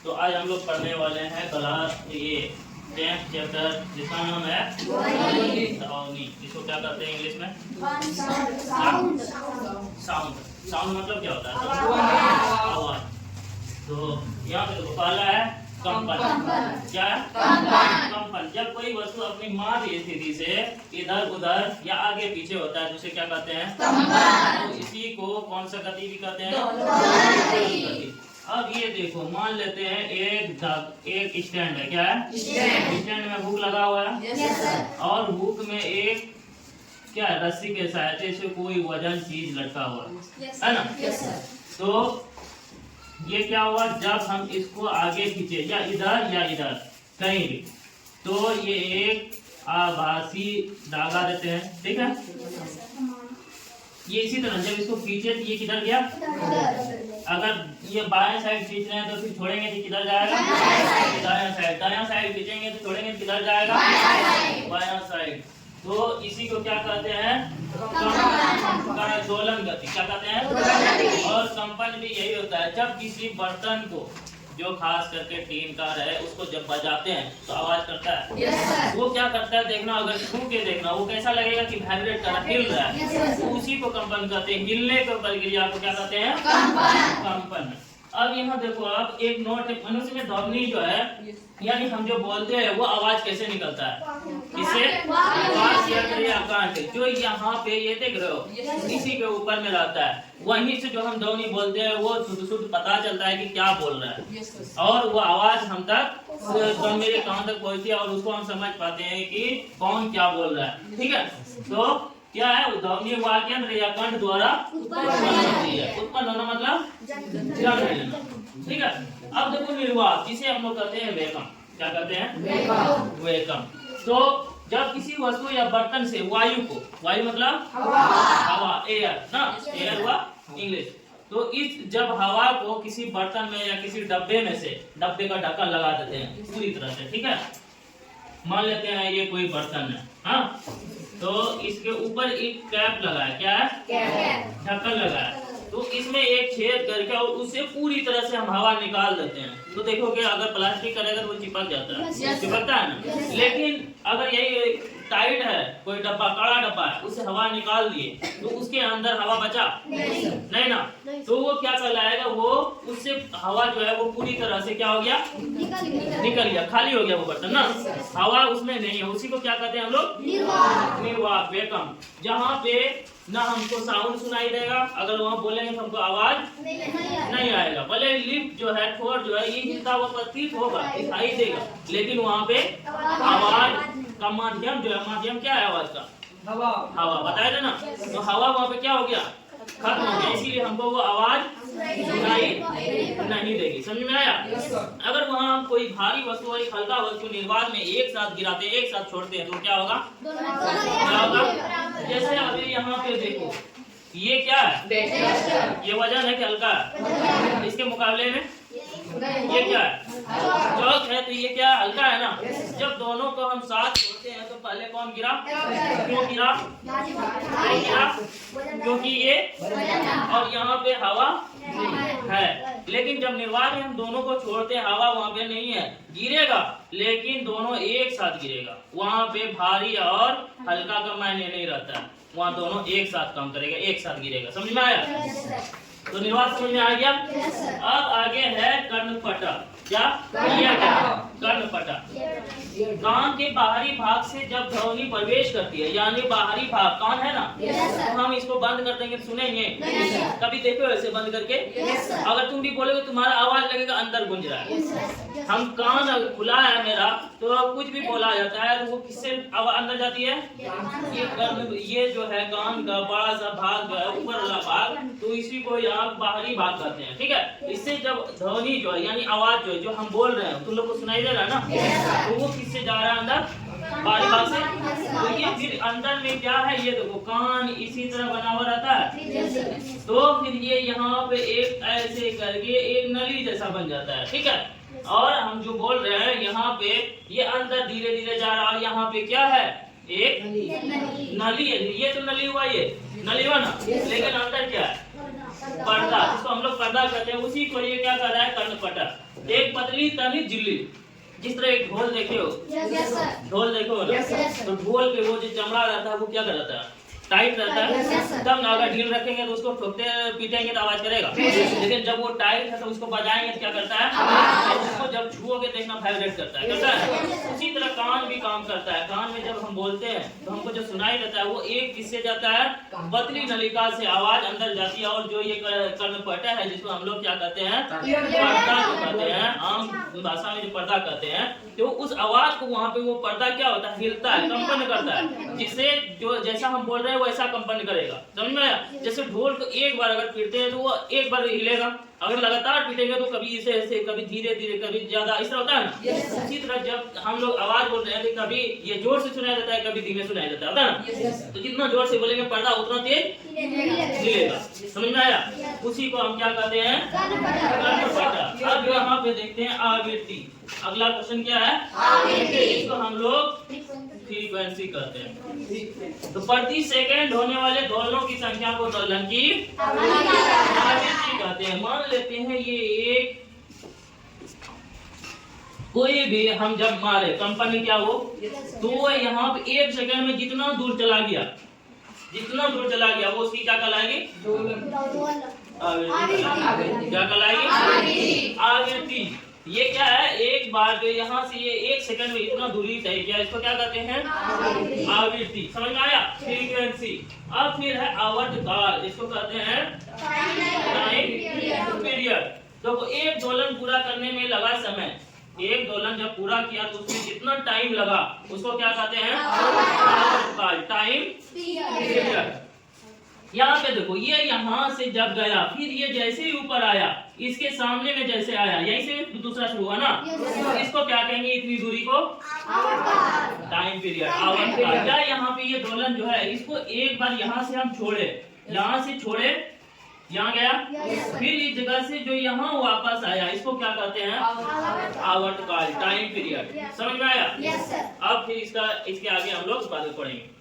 तो आज हम लोग पढ़ने वाले हैं क्लास ये 10th चैप्टर जिसका नाम है ध्वनि। इसको क्या कहते हैं इंग्लिश में? साउंड। साउंड मतलब क्या होता है? आवाज। तो यहाँ पे देखो पहला है कंपन। क्या है? कंपन। जब कोई वस्तु अपनी माध्य स्थिति से इधर उधर या आगे पीछे होता है तो उसे क्या कहते हैं? तो इसी को कौन सा गति भी कहते हैं? गति। अब ये देखो मान लेते हैं एक स्टैंड है। क्या है? स्टैंड में हुक लगा हुआ है और हुक में एक क्या है रस्सी के सहायता से कोई वजन चीज लटका हुआ है ना। तो ये क्या हुआ जब हम इसको आगे खींचे या इधर कहीं भी तो ये एक आभासी धागा देते हैं। ठीक है, ये इसी तरह जब इसको खींचे तो ये किधर गया? अगर ये बाएं साइड खींच रहे हैं तो फिर छोड़ेंगे तो किधर जाएगा? दायां साइड खींचेंगे तो छोड़ेंगे तो किधर जाएगा? बायां साइड। तो इसी को क्या कहते हैं? दोलन गति। क्या कहते हैं? और कंपन भी यही होता है जब किसी बर्तन को जो खास करके टीन का है उसको जब बजाते हैं तो आवाज करता है। वो क्या करता है देखना, अगर छू के देखना वो कैसा लगेगा कि वाइब्रेट कर रहा है, हिल रहा है। तो उसी को कंपन कहते हैं। हिलने की प्रक्रिया को क्या कहते हैं? कंपन। अब यहाँ देखो आप एक नोट मनुष्य में ध्वनि जो है यानी हम जो बोलते हैं वो आवाज कैसे निकलता है? इसे कंठ जो यहाँ पे ये देख रहे हो इसी के ऊपर में रहता है। वहीं से जो हम ध्वनि बोलते हैं वो शुद्ध पता चलता है कि क्या बोल रहा है और वो आवाज हम तक मेरे कान तक पहुंचती है और उसको हम समझ पाते हैं कि कौन क्या बोल रहा है। ठीक है, तो क्या है ध्वनि वाक्यांश या कंठ द्वारा उत्पन्न होती है। उत्पन्न होना मतलब जन्म लेना। ठीक है, अब देखो निर्वात जिसे हम लोग कहते हैं वेकम। क्या कहते हैं? वेकम। तो जब किसी वस्तु या बर्तन से वायु को, वायु मतलब हवा, एयर ना, एयर हुआ इंग्लिश। तो इस जब हवा को किसी बर्तन में या किसी डब्बे में से डब्बे का ढक्कन लगा देते हैं पूरी तरह से। ठीक है, मान लेते हैं ये कोई बर्तन है, हाँ, तो इसके ऊपर एक कैप लगा है। क्या है? ढक्कन लगा है। तो इसमें एक छेद करके और उससे पूरी तरह से हम हवा निकाल देते हैं। तो देखोगे अगर प्लास्टिक करेगा तो वो चिपक जाता है, चिपकता है ना। लेकिन अगर यही टाइट है, कोई डब्बा कड़ा डब्बा है, उससे हवा निकाल दिए तो उसके अंदर हवा बचा नहीं ना। तो वो क्या कहलाएगा? वो उससे हवा जो है वो पूरी तरह से क्या हो गया? निकल गया, खाली हो गया वो बर्तन ना, हवा उसमें नहीं है। उसी को क्या कहते हैं हम लोग? निर्वात, वेकम। जहाँ पे ना हमको साउंड सुनाई देगा, अगर वहाँ बोलेंगे तो हमको आवाज नहीं आएगा। भले लिप जो है ठोर जो है ये हिलता हुआ प्रतीत होगा, दिखाई देगा, लेकिन वहाँ पे आवाज का माध्यम जो है, माध्यम क्या है आवाज का? हवा बताया था ना। तो हवा वहाँ पे क्या हो गया? खत्म हो गया, इसीलिए हमको वो आवाज सुनाई नहीं देगी। समझ में आया? अगर वहाँ हम कोई भारी वस्तु और हल्का वस्तु निर्वात में एक साथ गिराते एक साथ छोड़ते हैं तो क्या होगा? क्या होगा? जैसे अभी यहाँ पे देखो ये क्या है? ये वजन है कि हल्का है? इसके मुकाबले में ये क्या है? चौक है। तो ये क्या हल्का है ना। जब दोनों को हम साथ छोड़ते हैं तो पहले कौन गिरा? क्यों गिरा? क्योंकि ये और यहाँ पे हवा है। लेकिन जब निर्वात में हम दोनों को छोड़ते हैं हवा वहाँ पे नहीं है, गिरेगा लेकिन दोनों एक साथ गिरेगा। वहाँ पे भारी और हल्का का मायने नहीं रहता है, वहाँ दोनों एक साथ काम करेगा, एक साथ गिरेगा। समझ में आया? तो निर्वात समझ में आ गया। अब आगे है कर्णपटा। क्या? कर्णपटा कान के बाहरी भाग से जब ध्वनि प्रवेश करती है, यानी बाहरी भाग कान है ना, तो हम इसको बंद कर देंगे, सुनेंगे कभी देखो ऐसे बंद करके? अगर तुम भी बोलोगे तुम्हारा आवाज लगेगा अंदर गूंज रहा है। हम कान खुला है मेरा तो कुछ भी बोला जाता है तो वो किससे आवाज अंदर जाती है? ये जो है कान का बड़ा सा भाग है, ऊपर वाला भाग, तो इसी को यहाँ बाहरी भाग कहते हैं। ठीक है, इससे जब ध्वनि जो है यानी आवाज जो हम बोल रहे हैं तुम लोग को सुनाई दे रहा है ना, तो वो किससे जा रहा है? अंदर बाहरी भाग से। तो ये फिर अंदर में क्या है? ये देखो कान इसी तरह बना हुआ रहता है, तो फिर ये यहाँ पे एक ऐसे करके एक नली जैसा बन जाता है। ठीक है, और हम जो बोल रहे हैं यहाँ पे ये अंदर धीरे धीरे जा रहा है और यहाँ पे क्या है? एक नली है। ये तो नली हुआ, ये नली हुआ ना, लेकिन अंदर क्या है? पर्दा, जिसको हम लोग पर्दा कहते हैं, उसी को ये क्या कर रहा है, कर्णपटल। एक पतली तनी झिल्ली, जिस तरह एक ढोल देखे हो, ढोल देखो ना, तो ढोल पे वो जो चमड़ा रहता है वो क्या करता है, टाइट रहता है, तब ना अगर ढील रखेंगे तो उसको ठोकते पीटेंगे तो आवाज करेगा, लेकिन जब वो टाइट है तो उसको बजाएंगे तो क्या करता है, उसको जब छुओगे देखना वाइब्रेट करता है। उसी तरह कान भी काम करता है। कान में जब हम बोलते हैं तो हमको जो सुनाई देता है वो एक किससे जाता है, पतली नलिका से आवाज अंदर जाती है, और जो ये कर्णपटल है जिसको हम लोग क्या कहते हैं, पर्दा जो कहते हैं, आम भाषा में जो पर्दा कहते हैं, तो उस आवाज को वहाँ पे वो पर्दा क्या होता है, हिलता है, कंपन करता है, जिससे जो जैसा हम बोल रहे हैं वैसा कंपन करेगा। समझ में आया? जैसे ढोल को एक बार अगर पीटते हैं तो वो एक बार हिलेगा, अगर लगातार पीटेंगे तो कभी इसे ऐसे, कभी धीरे धीरे, कभी ज्यादा, इस तरह होता है ना। इसी तरह जब हम लोग आवाज बोल रहे हैं तो कभी ये जोर से सुनाई देता है, कभी धीमे सुनाई देता है, होता है ना। तो जितना जोर से बोलेंगे पर्दा उतना तेज हिलेगा। समझ में आया? उसी को हम क्या कहते हैं, कर्णपटल। अब यहाँ पे देखते हैं आवृत्ति। अगला क्वेश्चन क्या है, आवृत्ति। इसको हम लोग फ्रीक्वेंसी कहते हैं। तो प्रति सेकंड होने वाले दोलनों की संख्या को दोलन की आवृत्ति कहते हैं। मान लेते हैं ये एक, कोई भी हम जब मारे कंपनी क्या हो, तो यहाँ पे एक सेकंड में जितना दूर चला गया, जितना दूर चला गया वो उसकी क्या कहलाएगी, क्या कहलाएगी, आवृत्ति। ये क्या है, एक बार जो यहाँ से ये एक सेकंड में इतना दूरी तय किया, इसको क्या कहते हैं, आवृत्ति। समझ में आया? फ्रीक्वेंसी। अब फिर है आवर्तकाल, इसको कहते हैं टाइम पीरियड। तो एक दोलन पूरा करने में लगा समय, एक दोलन जब पूरा किया तो उसमें जितना टाइम लगा उसको क्या कहते हैं, आवर्तकाल, टाइम पीरियड। यहाँ पे देखो, ये यहाँ से जब गया, फिर ये जैसे ही ऊपर आया, इसके सामने में जैसे आया, यहीं से दूसरा शुरू हुआ ना, इसको क्या कहेंगे, इतनी दूरी को टाइम पीरियड, आवर्तकाल। क्या यहाँ पे ये दोलन जो है, इसको एक बार यहाँ से हम छोड़े, यहाँ से छोड़े, यहाँ गया, फिर इस जगह से जो यहाँ वापस आया, इसको क्या कहते हैं, आवर्तकाल, टाइम पीरियड। समझ में आया? अब फिर इसके आगे हम लोग बात पढ़ेंगे।